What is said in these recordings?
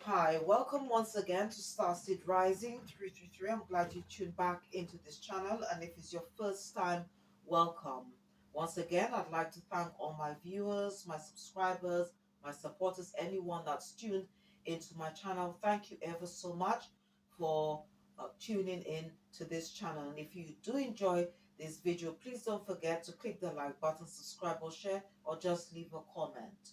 Hi, welcome once again to Starseed Rising 333. I'm glad you tuned back into this channel, and if it's your first time, welcome. Once again, I'd like to thank all my viewers, my subscribers, my supporters, anyone that's tuned into my channel. Thank you ever so much for tuning in to this channel. And if you do enjoy this video, please don't forget to click the like button, subscribe or share, or just leave a comment.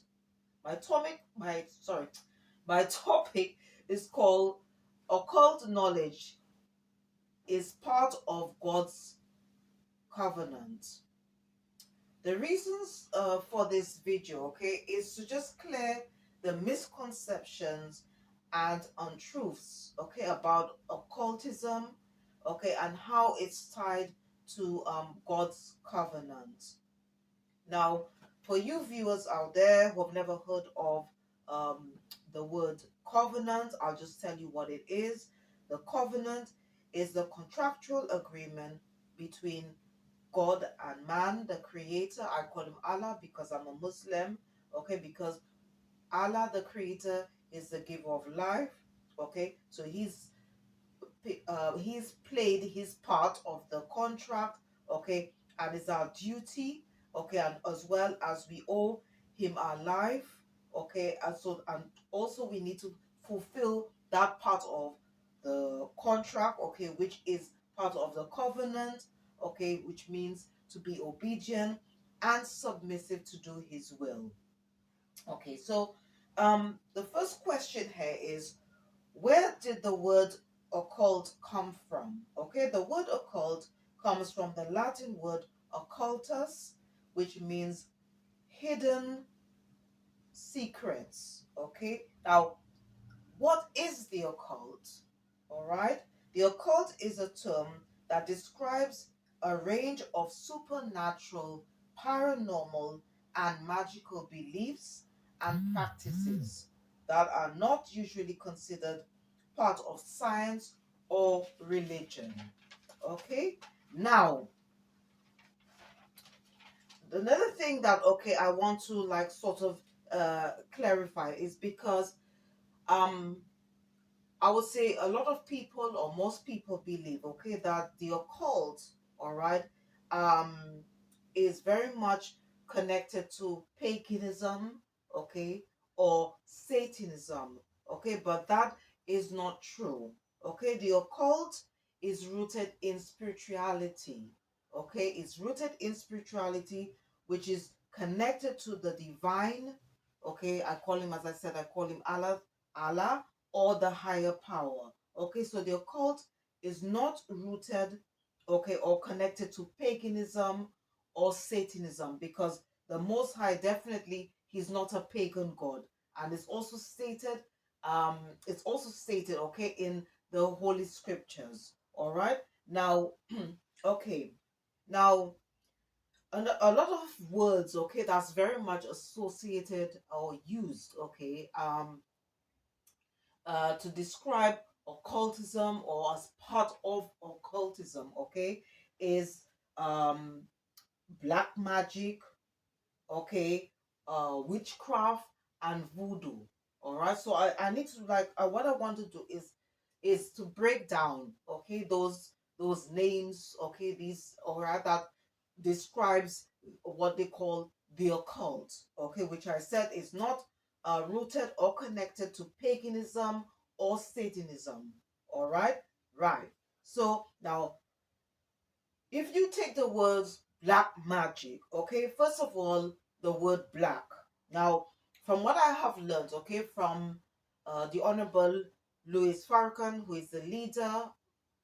My topic is called Occult Knowledge is Part of God's Covenant. The reasons for this video, okay, is to just clear the misconceptions and untruths, okay, about occultism, okay, and how it's tied to God's covenant. Now, for you viewers out there who have never heard of um, the word covenant, I'll just tell you what it is. The covenant is the contractual agreement between God and man, the creator. I call him Allah because I'm a Muslim, okay, because Allah, the creator, is the giver of life, okay, so he's played his part of the contract, okay, and it's our duty, okay, and as well as we owe him our life, okay, and also we need to fulfill that part of the contract, okay, which is part of the covenant, okay, which means to be obedient and submissive to do his will. Okay, so the first question here is, where did the word occult come from? Okay, the word occult comes from the Latin word occultus, which means hidden secrets. Okay, now what is the occult? All right, the occult is a term that describes a range of supernatural, paranormal, and magical beliefs and practices that are not usually considered part of science or religion. Okay, now another thing that I want to like sort of clarify is because um I would say a lot of people or most people believe, okay, that the occult, all right, um, is very much connected to paganism, okay, or Satanism, okay, but that is not true, okay. The occult is rooted in spirituality, okay, it's rooted in spirituality, which is connected to the divine, okay. I call him, as I said, I call him Allah, or the higher power. Okay, so the occult is not rooted, okay, or connected to paganism or Satanism, because the Most High, definitely, he's not a pagan god, and um, it's also stated, okay, in the Holy Scriptures. All right, now, okay, now a lot of words, okay, that's very much associated or used, okay, to describe occultism or as part of occultism, okay, is um, black magic, okay, witchcraft and voodoo. All right, so I need to like what I want to do is to break down, okay, those names, okay, these, all right, that describes what they call the occult, okay, which I said is not rooted or connected to paganism or Satanism. All right, right. So now, if you take the words black magic, okay, first of all, the word black. Now, from what I have learned, okay, from the Honorable Louis Farrakhan, who is the leader,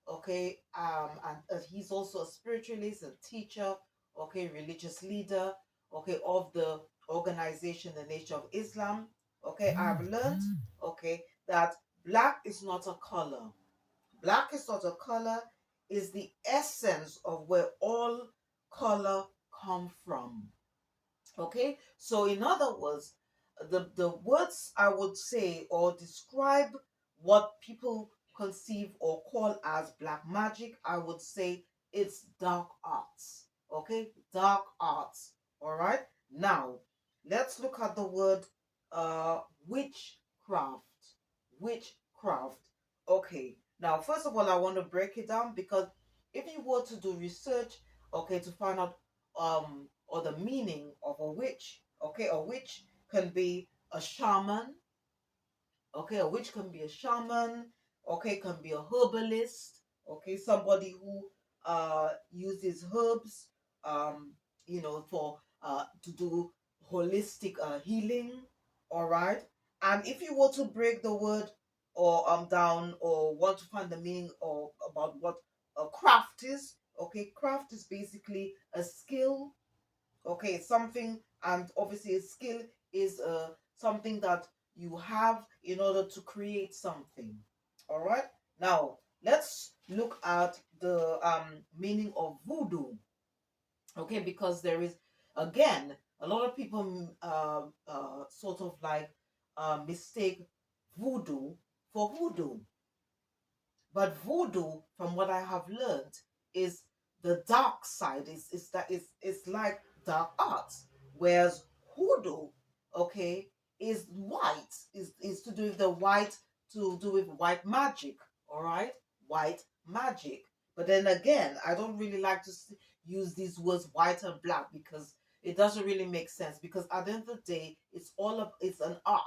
okay, and he's also a spiritualist, a teacher, okay, religious leader, okay, of the organization, the Nation of Islam, okay, I've learned, okay, that black is not a color. Black is not a color, is the essence of where all color come from. Okay, so in other words, the words I would say or describe what people conceive or call as black magic, I would say it's dark arts. Okay, dark arts. All right, now let's look at the word witchcraft. witchcraft. Okay, now first of all, I want to break it down because if you were to do research, okay, to find out or the meaning of a witch, okay, a witch can be a shaman. Okay, a witch can be a shaman. Okay, can be a herbalist. Okay, somebody who uses herbs, um, for to do holistic healing. All right, and if you were to break the word or down or want to find the meaning or about what a craft is, okay, craft is basically a skill. Okay, something, and obviously a skill is something that you have in order to create something. All right, now let's look at the meaning of voodoo. Okay, because there is, again, a lot of people sort of like mistake voodoo for hoodoo. But voodoo, from what I have learned, is the dark side. It's like dark arts. Whereas hoodoo, okay, is white. Is to do with the white, to do with white magic. All right, white magic. But then again, I don't really like to use these words white and black because it doesn't really make sense. Because at the end of the day, it's an art.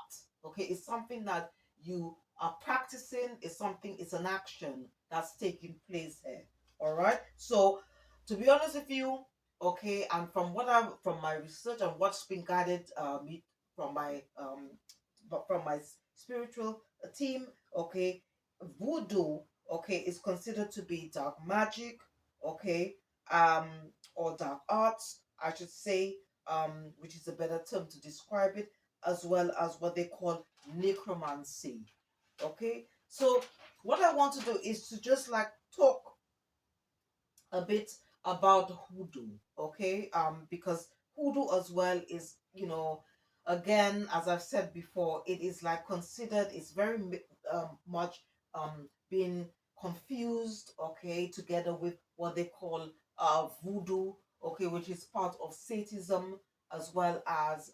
Okay, it's something that you practicing, is something, it's an action that's taking place here. All right, so to be honest with you, okay, and from what I've, from my research and what's been guided me from my from my spiritual team, okay, voodoo, okay, is considered to be dark magic, okay, um or dark arts, I should say, which is a better term to describe it, as well as what they call necromancy. Okay, so what I want to do is to just like talk a bit about hoodoo. Okay, because hoodoo as well is, again, as I've said before, it is like considered, it's very much being confused, okay, together with what they call voodoo, okay, which is part of Satanism, as well as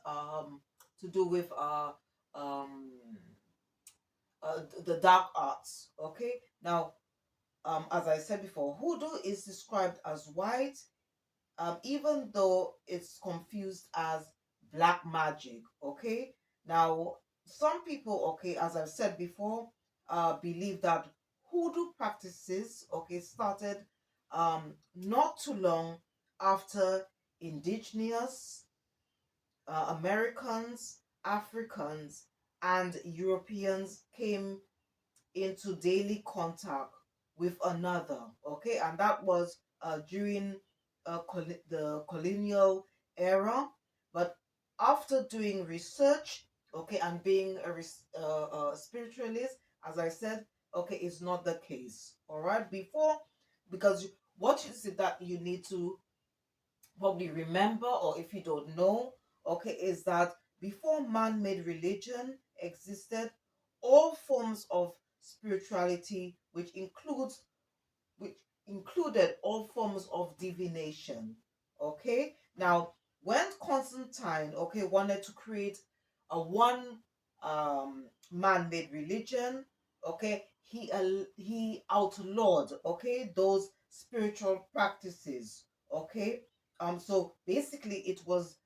to do with um the dark arts. Okay, now, as I said before, hoodoo is described as white, even though it's confused as black magic. Okay, now some people, okay, as I've said before, believe that hoodoo practices, okay, started not too long after indigenous Americans, Africans, and Europeans came into daily contact with another. Okay, and that was during the colonial era. But after doing research, okay, and being a spiritualist, as I said, okay, is not the case. All right, before, because what is it that you need to probably remember, or if you don't know, okay, is that before man-made religion existed, all forms of spirituality, which included all forms of divination. Okay, now when Constantine, okay, wanted to create a one man-made religion, okay, he outlawed, okay, those spiritual practices. Okay, so basically it was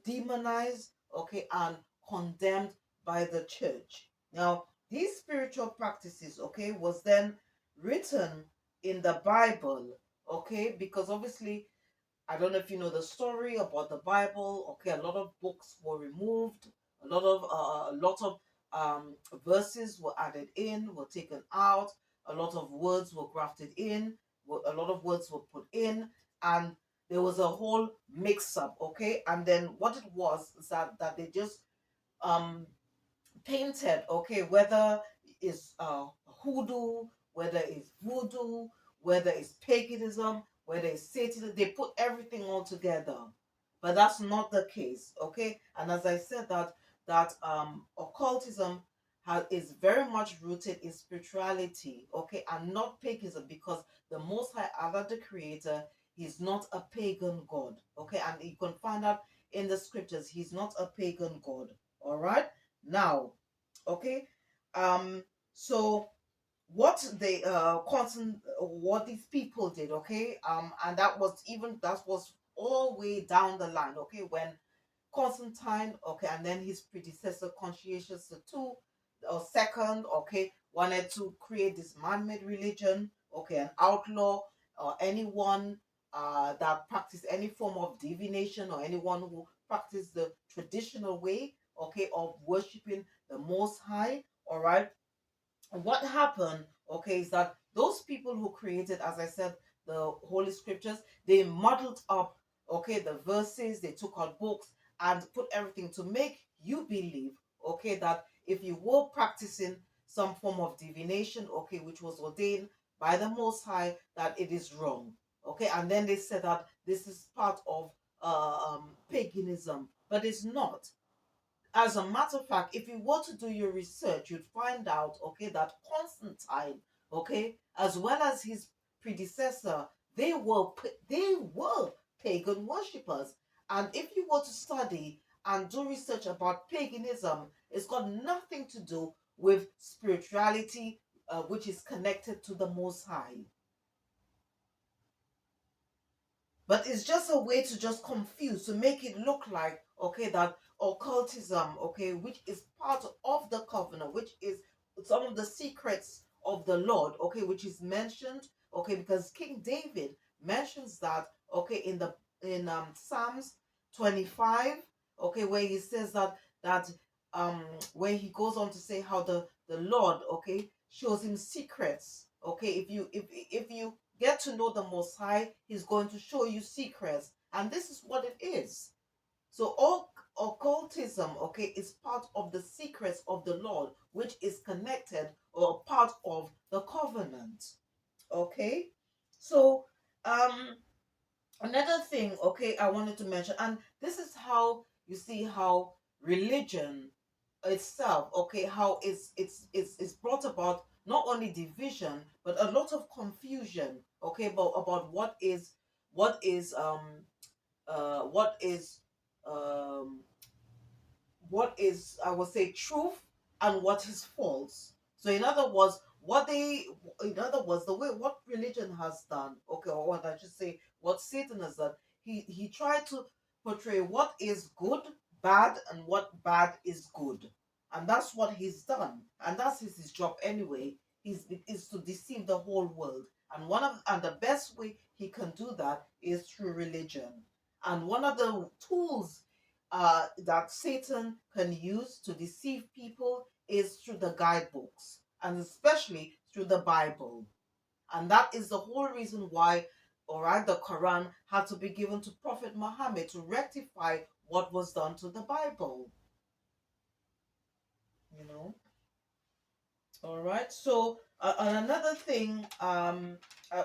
demonized, okay, and condemned by the church. Now these spiritual practices, okay, was then written in the Bible, okay, because obviously, I don't know if you know the story about the Bible. Okay, a lot of books were removed, a lot of verses were added in, were taken out, a lot of words were grafted in, a lot of words were put in, and there was a whole mix up. Okay, and then what it was is that they just um painted, okay, whether it's hoodoo, whether it's voodoo, whether it's paganism, whether it's Satanism, they put everything all together. But that's not the case, okay? And as I said, that occultism is very much rooted in spirituality, okay, and not paganism, because the Most High Allah, the Creator, is not a pagan god, okay, and you can find out in the scriptures, he's not a pagan god. All right, now, okay. Um, so what these people did, okay, and that was all way down the line, okay, when Constantine, okay, and then his predecessor Confucius the two or second, okay, wanted to create this man-made religion, okay, and outlaw anyone that practiced any form of divination, or anyone who practiced the traditional way, okay, of worshiping the Most High. All right, what happened, okay, is that those people who created, as I said, the Holy Scriptures, they muddled up, okay, the verses, they took out books and put everything to make you believe, okay, that if you were practicing some form of divination, okay, which was ordained by the Most High, that it is wrong, okay, and then they said that this is part of paganism, but it's not. As a matter of fact, if you were to do your research, you'd find out, okay, that Constantine, okay, as well as his predecessor, they were pagan worshippers. And if you were to study and do research about paganism, it's got nothing to do with spirituality, which is connected to the Most High. But it's just a way to just confuse, to make it look like, okay, that occultism, okay, which is part of the covenant, which is some of the secrets of the Lord, okay, which is mentioned, okay, because King David mentions that, okay, in Psalms 25, okay, where he says that um where he goes on to say how the Lord, okay, shows him secrets, okay, if you get to know the Most High, He's going to show you secrets. And this is what it is. So all occultism, okay, is part of the secrets of the Lord, which is connected or part of the covenant. Okay. So another thing, okay, I wanted to mention, and this is how you see how religion itself, okay, how it's brought about not only division but a lot of confusion, okay, about what is um what is, I would say, truth and what is false. So in other words, the way what religion has done, okay, or what I should say, what Satan has done, he tried to portray what is good bad and what bad is good, and that's what he's done, and that's his job anyway. Is to deceive the whole world, and the best way he can do that is through religion. And one of the tools that Satan can use to deceive people is through the guidebooks, and especially through the Bible. And that is the whole reason why, all right, the Quran had to be given to Prophet Muhammad to rectify what was done to the Bible. You know. All right. So another thing, I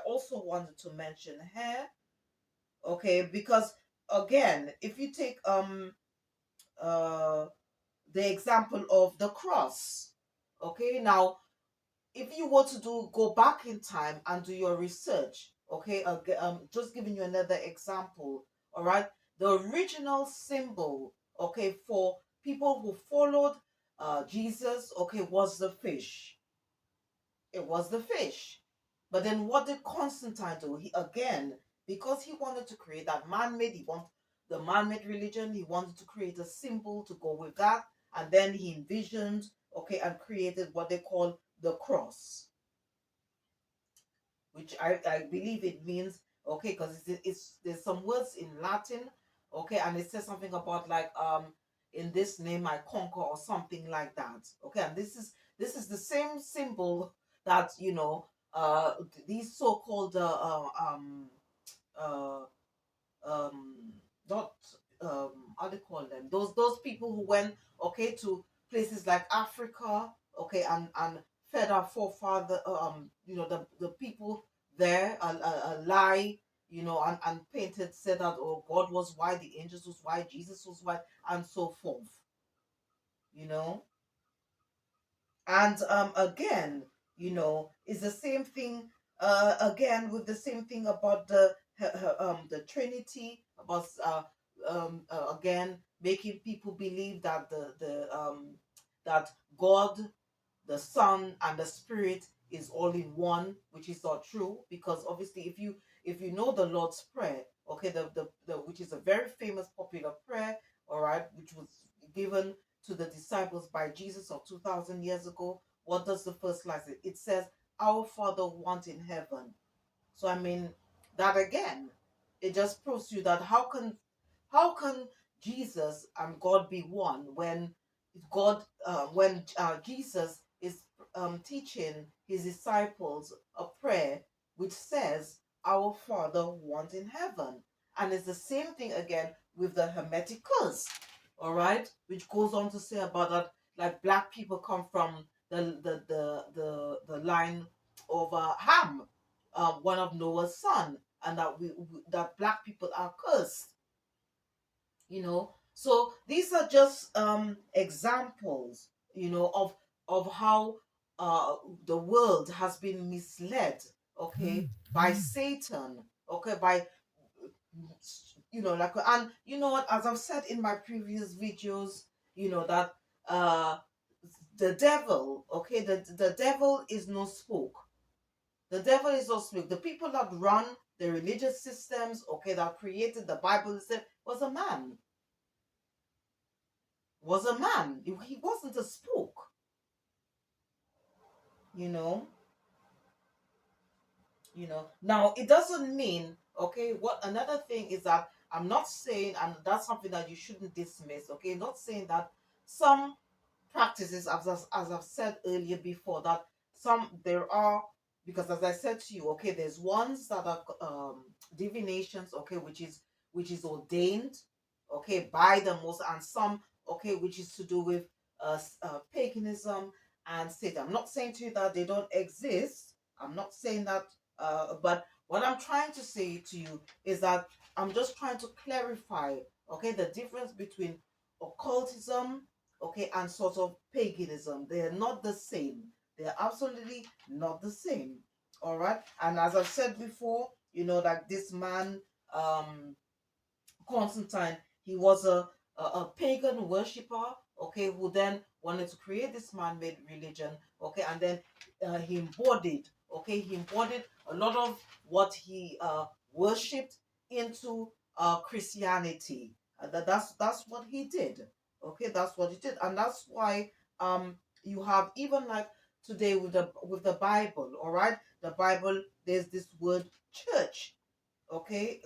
also wanted to mention here, okay, because again, if you take uh the example of the cross. Okay, now if you were to go back in time and do your research, okay, just giving you another example, all right, the original symbol, okay, for people who followed Jesus, okay, was the fish. It was the fish. But then what did Constantine do? He again, because he wanted to create that man-made, he wanted the man-made religion, he wanted to create a symbol to go with that, and then he envisioned, okay, and created what they call the cross, which I believe it means, okay, because it's there's some words in Latin, okay, and it says something about like in this name I conquer or something like that, okay, and this is the same symbol that these so-called uh um not how do you call them, those people who went, okay, to places like Africa, okay, and fed our forefather, the people there a lie, and painted, said that, oh, God was white, the angels was white, Jesus was white, and so forth, you know. And again, it's the same thing, again, with the same thing about the Trinity, about again making people believe that the that God, the Son and the Spirit is all in one, which is not true, because obviously if you know the Lord's Prayer, okay, the which is a very famous popular prayer, all right, which was given to the disciples by Jesus of 2000 years ago, what does the first line say? It says, "Our Father who art in heaven." So I mean, that again, it just proves to you that how can Jesus and God be one when Jesus is teaching his disciples a prayer which says, "Our Father who art in heaven," and it's the same thing again with the Hermetic curse, all right, which goes on to say about that, like black people come from the line of Ham, one of Noah's son, and that that black people are cursed. So these are just examples, of how the world has been misled, okay, by Satan, okay, by like, and you know what, as I've said in my previous videos, that uh the devil, okay, the devil is no spook. The devil is not spook. The people that run the religious systems, okay, that created the Bible system, was a man. He wasn't a spook, you know. Now it doesn't mean, okay, what another thing is that I'm not saying, and that's something that you shouldn't dismiss, okay, not saying that some practices, as I've said earlier before, that some there are, because as I said to you, okay, there's ones that are divinations, okay, which is ordained, okay, by the most, and some, okay, which is to do with paganism and Satan. I'm not saying to you that they don't exist. I'm not saying that, but what I'm trying to say to you is that I'm just trying to clarify, okay, the difference between occultism, okay, and sort of paganism. They're not the same. They're absolutely not the same. All right. And as I've said before, like this man, Constantine, he was a pagan worshipper, okay, who then wanted to create this man-made religion, okay, and then he embodied a lot of what he worshipped into Christianity. That's what he did, okay, that's what he did, and that's why you have, even like today with the Bible, all right, the Bible, there's this word church, okay,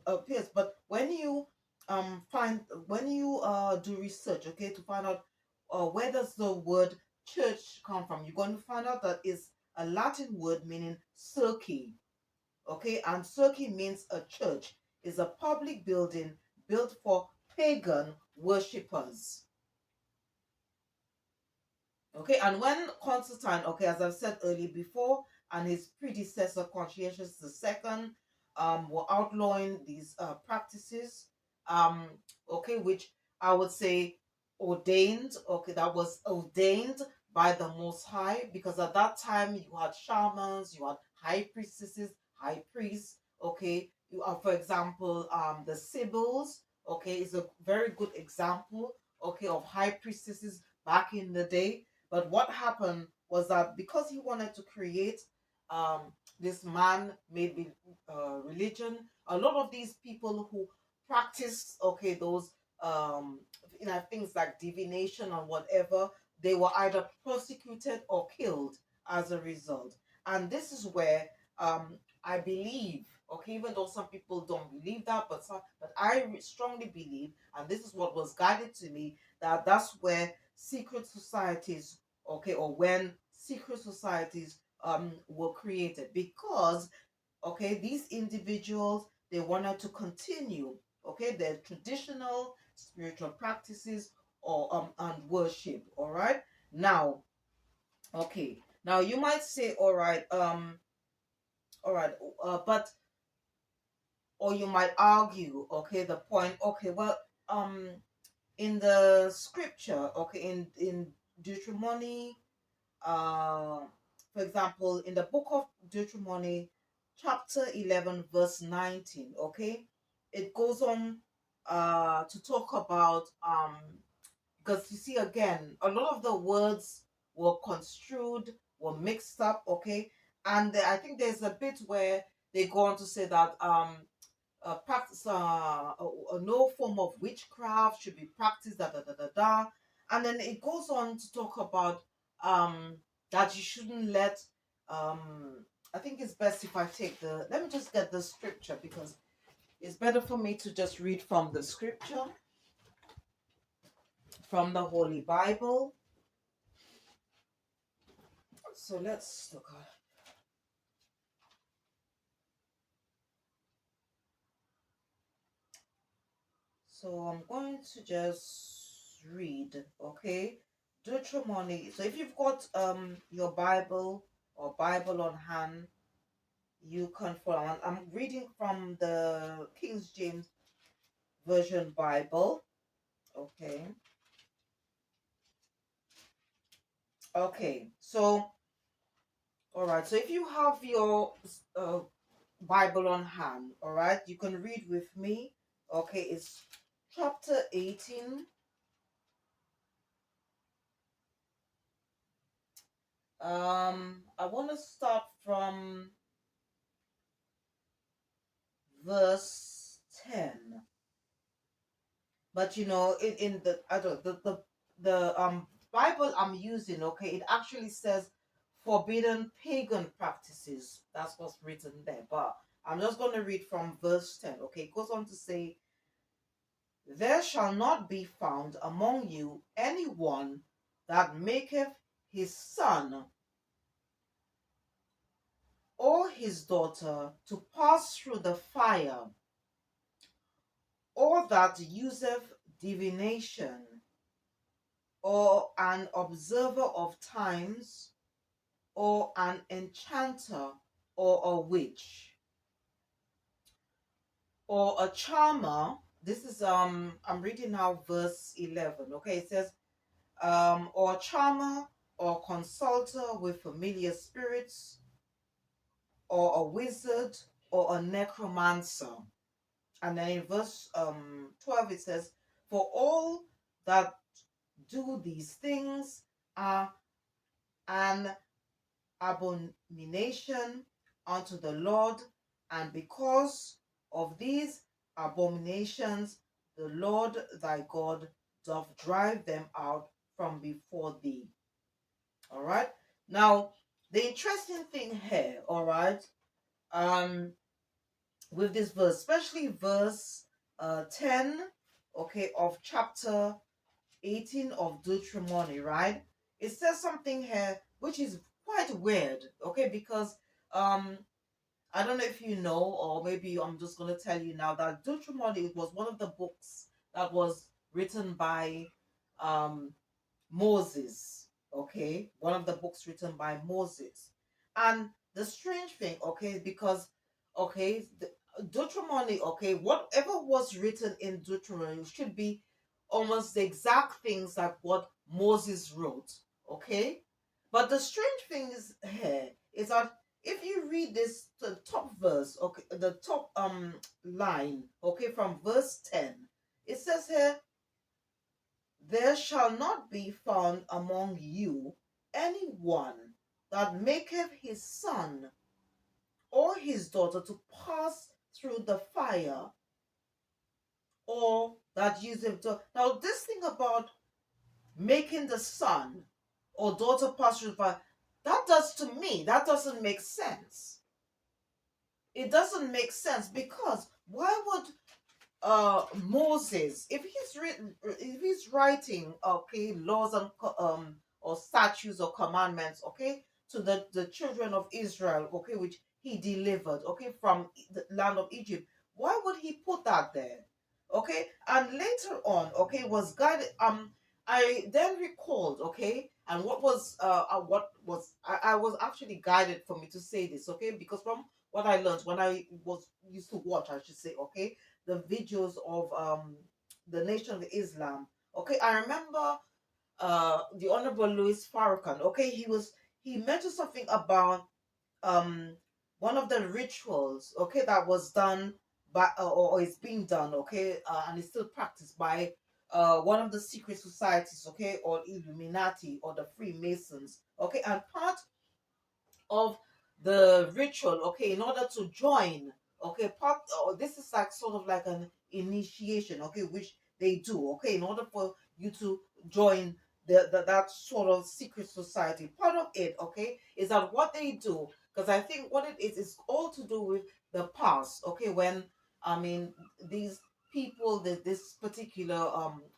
appears. But when you do research, okay, to find out where does the word church come from, you're going to find out that it's a Latin word meaning circe, okay, and circe means a church is a public building built for pagan worshippers. Okay, and when Constantine, okay, as I've said earlier before, and his predecessor Confucius II, were outlawing these practices, um, okay, which I would say ordained, okay, that was ordained by the Most High, because at that time you had shamans, you had high priestesses, high priests, okay. For example, the Sibyls, okay, is a very good example, okay, of high priestesses back in the day. But what happened was that because he wanted to create this man-made religion, a lot of these people who practice, okay, those things like divination or whatever, they were either prosecuted or killed as a result. And this is where I believe, okay, even though some people don't believe that, but I strongly believe, and this is what was guided to me, that that's where secret societies, okay, or when secret societies were created, because, okay, these individuals, they wanted to continue, okay, their traditional spiritual practices or and worship. All right. Now, okay, now you might say, all right, but, or you might argue, okay, the point, okay, well, in the scripture, okay, in Deuteronomy, uh, for example, in the book of Deuteronomy, chapter 11, verse 19, okay, it goes on to talk about, because you see, again, a lot of the words, were construed, were mixed up, okay? And I think there's a bit where they go on to say that practice no form of witchcraft should be practiced, da da da da da. And then it goes on to talk about um that you shouldn't let I think it's best if I take the let me just get the scripture because it's better for me to just read from the scripture from the Holy Bible. So let's look at. So I'm going to just read, okay? Deuteronomy. So if you've got your Bible or Bible on hand, you can follow. I'm reading from the King James Version Bible. Okay. Okay. So all right. So if you have your Bible on hand, all right, you can read with me. Okay, it's chapter 18. I want to start from verse 10. But you know, in the I don't the Bible I'm using, okay, it actually says forbidden pagan practices. That's what's written there. But I'm just going to read from verse 10. Okay, it goes on to say, there shall not be found among you anyone that maketh his son or his daughter to pass through the fire, or that useth divination, or an observer of times, or an enchanter, or a witch, or a charmer. This is I'm reading now verse 11. Okay, it says or a charmer or consulter with familiar spirits, or a wizard, or a necromancer. And then in verse 12 it says, for all that do these things are an abomination unto the Lord, and because of these abominations the Lord thy God doth drive them out from before thee. All right. Now, the interesting thing here, all right, um, with this verse, especially verse 10, okay, of chapter 18 of Deuteronomy, right? It says something here which is quite weird, okay, because um I don't know if you know, or maybe I'm just gonna tell you now that Deuteronomy was one of the books that was written by um Moses, okay? One of the books written by Moses. And the strange thing, okay, because, okay, Deuteronomy, okay, whatever was written in Deuteronomy should be almost the exact things like what Moses wrote, okay? But the strange thing is here is that if you read this, the top verse, okay, the top line, okay, from verse 10, it says here, there shall not be found among you anyone that maketh his son or his daughter to pass through the fire, or that useth now this thing about making the son or daughter pass through the fire, that does to me, that doesn't make sense. It doesn't make sense because why would Moses, if he's writing, okay, laws and or statutes or commandments, okay, to the children of Israel, okay, which he delivered, okay, from the land of Egypt, why would he put that there? Okay, and later on, okay, was guided. I then recalled, okay, and I was actually guided for me to say this, okay, because from what I learned when I was used to watch, I should say, okay, the videos of the Nation of Islam. Okay, I remember the Honorable Louis Farrakhan. Okay, he mentioned something about um one of the rituals. Okay, that was done by or is being done. Okay, and is still practiced by one of the secret societies, okay, or Illuminati or the Freemasons, okay, and part of the ritual, okay, in order to join, okay, this is like sort of like an initiation, okay, which they do, okay, in order for you to join that sort of secret society. Part of it, okay, is that what they do, because I think what it is all to do with the past, okay, when I mean these people, this particular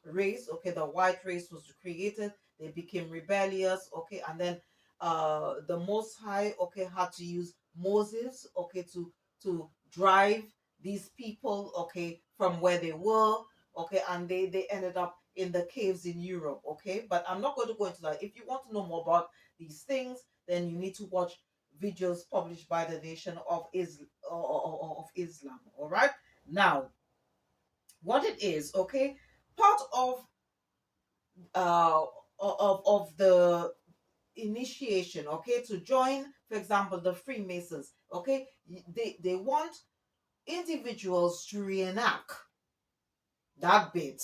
race, okay, the white race was created, they became rebellious, okay, and then the Most High, okay, had to use Moses, okay, to drive these people, okay, from where they were, okay, and they ended up in the caves in Europe, okay. But I'm not going to go into that. If you want to know more about these things, then you need to watch videos published by the Nation of Islam. All right. Now, what it is, okay, part uh of the initiation, okay, to join, for example, the Freemasons, okay, they want individuals to reenact that bit,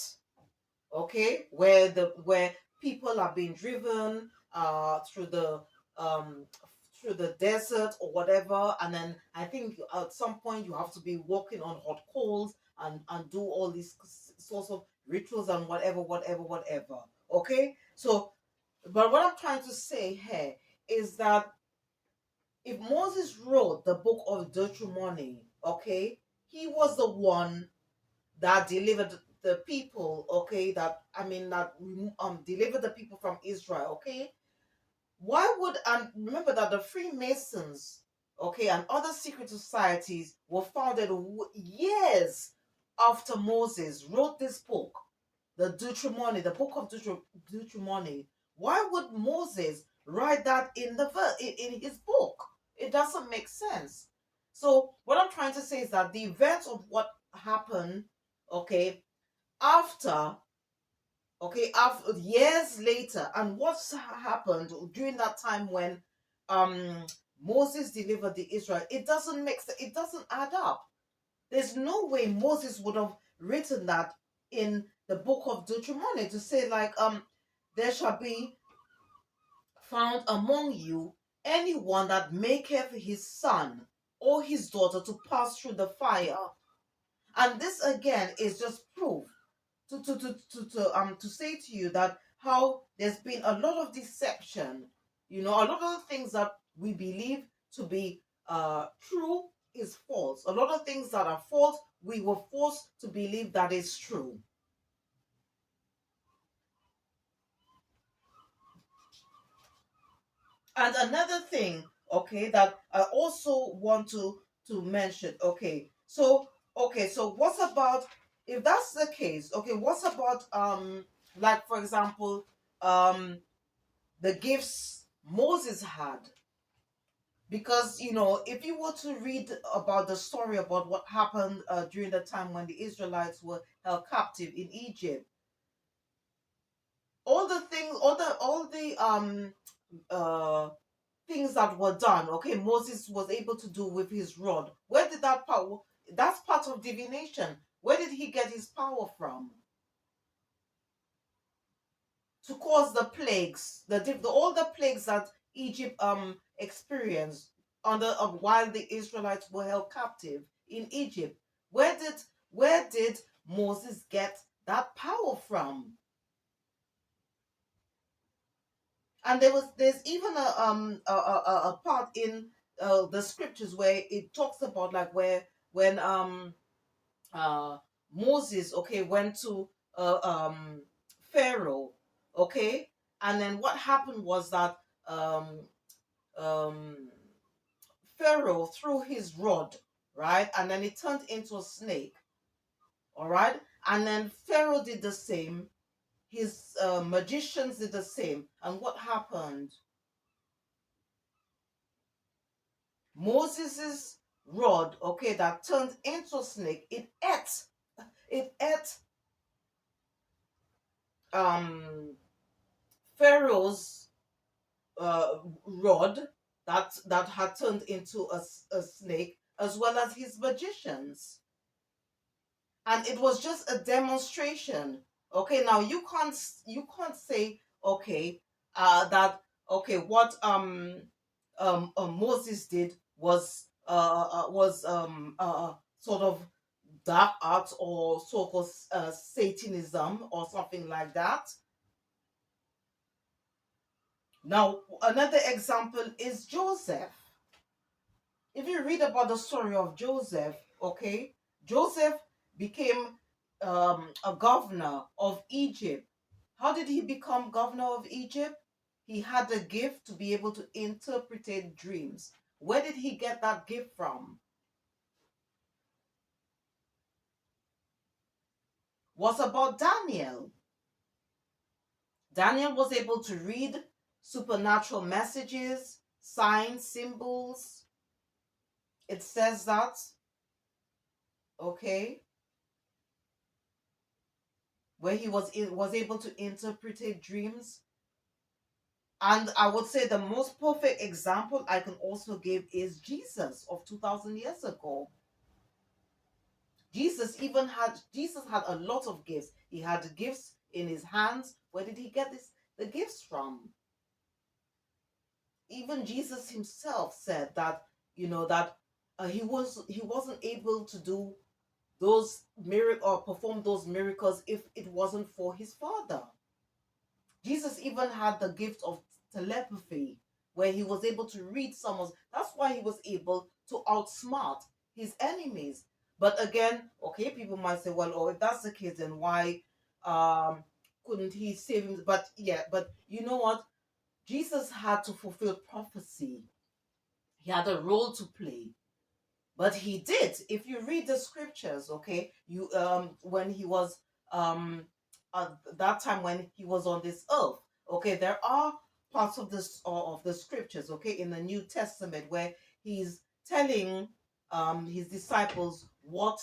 okay, where people are being driven um through the desert or whatever, and then I think at some point you have to be walking on hot coals and do all these sorts of rituals and whatever, okay. So but what I'm trying to say here is that if Moses wrote the book of Deuteronomy, okay, he was the one that delivered the people, okay, that I mean that delivered the people from Israel, okay. Why would, and remember that the Freemasons, okay, and other secret societies were founded years after Moses wrote this book, the Deuteronomy, the book of Deuteronomy. Why would Moses write that in in his book? It doesn't make sense. So what I'm trying to say is that the events of what happened, okay, after, okay, after years later, and what's happened during that time when um Moses delivered the Israel, it doesn't make sense. It doesn't add up. There's no way Moses would have written that in the book of Deuteronomy to say like there shall be found among you anyone that maketh his son or his daughter to pass through the fire. And this again is just proof to say to you that how there's been a lot of deception, you know, a lot of the things that we believe to be true is false. A lot of things that are false we were forced to believe that is true. And another thing, okay, that I also want to mention, okay, so what's about, if that's the case, okay, what's about like for example um the gifts Moses had? Because you know, if you were to read about the story about what happened during the time when the Israelites were held captive in Egypt, all the things, all the uh things that were done, okay, Moses was able to do with his rod. Where did that power? That's part of divination. Where did he get his power from? To cause the plagues, all the plagues that Egypt experienced under while the Israelites were held captive in Egypt. Where did Moses get that power from? And there's even a part in the scriptures where it talks about like where when uh Moses, okay, went to Pharaoh, okay, and then what happened was that um um Pharaoh threw his rod, right, and then it turned into a snake, all right, and then Pharaoh did the same, his magicians did the same, and what happened? Moses's rod, okay, that turned into a snake, it ate um Pharaoh's rod that had turned into a snake, as well as his magicians. And it was just a demonstration Okay, now you can't say, okay, that, okay, what Moses did was sort of dark arts or so-called Satanism or something like that. Now, another example is Joseph. If you read about the story of Joseph, okay, Joseph became a governor of Egypt. How did he become governor of Egypt? He had the gift to be able to interpret dreams. Where did he get that gift from? Was about Daniel. Daniel was able to read supernatural messages, signs, symbols. It says that, okay, where he was able to interpret dreams. And I would say the most perfect example I can also give is Jesus of 2000 years ago. Jesus had a lot of gifts. He had gifts in his hands. Where did he get the gifts from? Even Jesus himself said that, that he wasn't able to do those miracle or perform those miracles if it wasn't for his Father. Jesus even had the gift of telepathy, where he was able to read someone's. That's why he was able to outsmart his enemies. But again, okay, people might say, well, oh, if that's the case, then why um, couldn't he save him? But yeah, but you know what? Jesus had to fulfill prophecy. He had a role to play. But he did. If you read the scriptures, okay, you when he was um that time when he was on this earth, okay, there are parts of this of the scriptures, okay, in the New Testament where he's telling his disciples what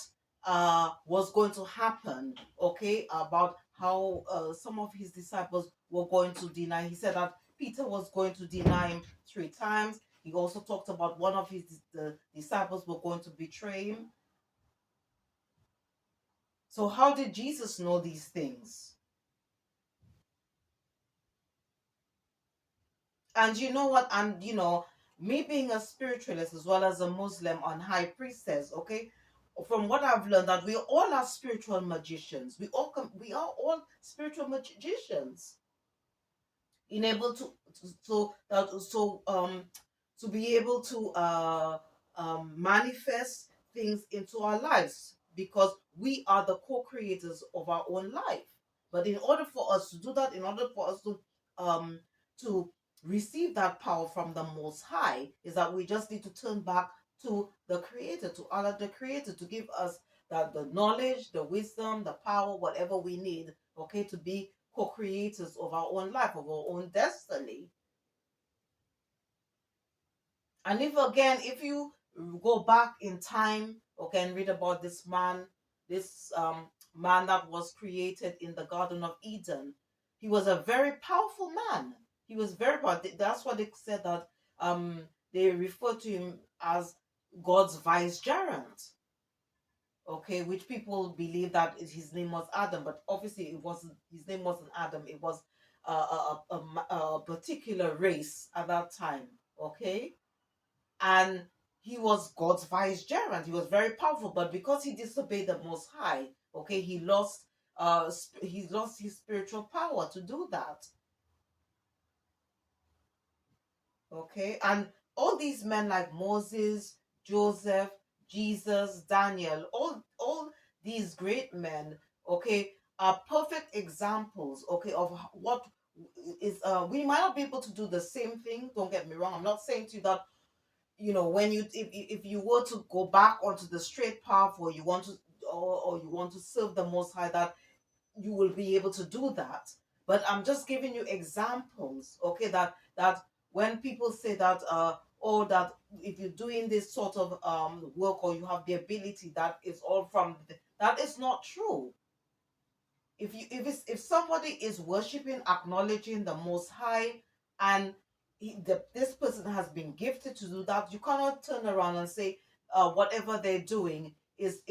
was going to happen, okay, about how some of his disciples were going to deny. He said that Peter was going to deny him 3 times. He also talked about one of the disciples were going to betray him. So how did Jesus know these things? And you know what? And me being a spiritualist as well as a Muslim and high priestess, okay, from what I've learned, that we all are spiritual magicians. We are all spiritual magicians, enable to be able to manifest things into our lives, because we are the co-creators of our own life. But in order for us to do that, in order for us um to receive that power from the Most High, is that we just need to turn back to the Creator, to honor the Creator, to give us that the knowledge, the wisdom, the power, whatever we need, okay, to be co-creators of our own life, of our own destiny. And if you go back in time, okay, and read about this man that was created in the Garden of Eden, he was a very powerful man. He was very powerful. That's what they said, that they refer to him as God's vicegerent. Okay, which people believe that his name was Adam, but obviously it wasn't. His name wasn't Adam. It was a particular race at that time. Okay, and he was God's vicegerent. He was very powerful, but because he disobeyed the Most High, okay, he lost his spiritual power to do that. Okay, and all these men like Moses, Joseph, Jesus, Daniel, all these great men, okay, are perfect examples, okay, of what is we might not be able to do the same thing. Don't get me wrong. I'm not saying to you that, when if you were to go back onto the straight path, or you want to, or you want to serve the Most High, that you will be able to do that. But I'm just giving you examples, okay, that when people say that or that if you're doing this sort of work, or you have the ability, that is all from that is not true. If somebody is worshiping, acknowledging the Most High, and this person has been gifted to do that, you cannot turn around and say whatever they're doing is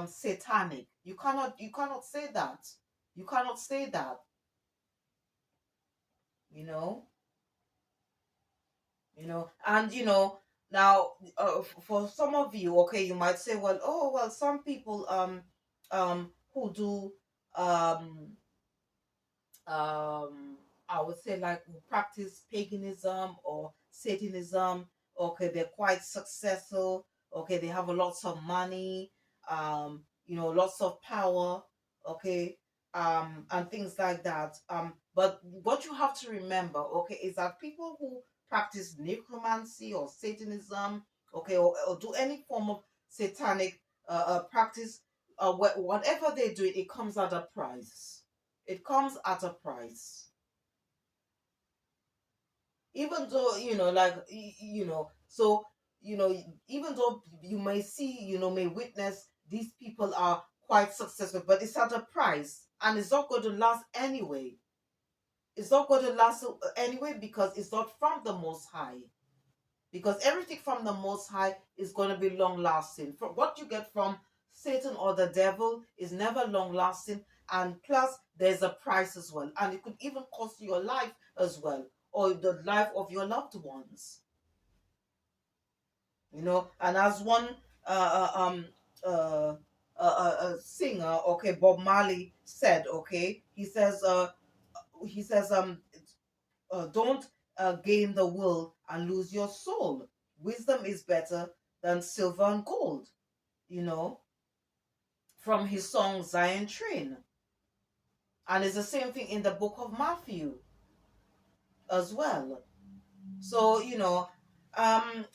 satanic. You cannot say that. You cannot say that, you know. And now, for some of you, okay, you might say, well, oh well, some people who do um um I would say, like, who practice paganism or Satanism, okay, they're quite successful, okay, they have a lots of money, lots of power, okay, and things like that. But what you have to remember, okay, is that people who practice necromancy or Satanism, okay, or do any form of satanic practice, whatever they do, it comes at a price. It comes at a price. Even though, like, so, even though you may see, may witness these people are quite successful, but it's at a price, and it's not going to last anyway. It's not going to last anyway, because it's not from the Most High. Because everything from the Most High is going to be long lasting. From what you get from Satan or the devil is never long lasting, and plus there's a price as well, and it could even cost you your life as well, or the life of your loved ones. And as one uh, uh, um uh, singer, okay, Bob Marley said, okay, he says, don't gain the world and lose your soul. Wisdom is better than silver and gold, you know, from his song Zion Train. And it's the same thing in the book of Matthew as well. So,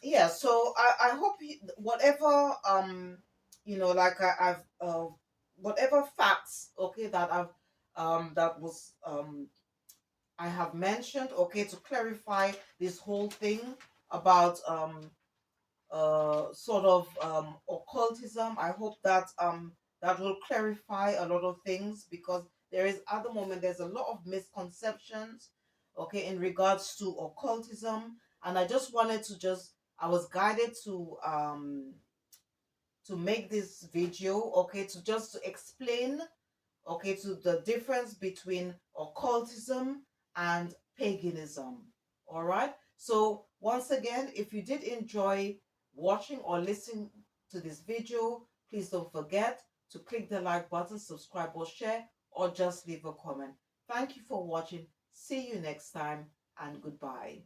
yeah, so I hope whatever, like I've, whatever facts, okay, that was, I have mentioned, okay, to clarify this whole thing about sort of occultism. I hope that that will clarify a lot of things, because there is, at the moment, there's a lot of misconceptions, okay, in regards to occultism. And I just wanted to just I was guided to make this video, okay, to just to explain, okay, to the difference between occultism and paganism. All right. So once again, if you did enjoy watching or listening to this video, please don't forget to click the like button, subscribe or share, or just leave a comment. Thank you for watching. See you next time, and goodbye.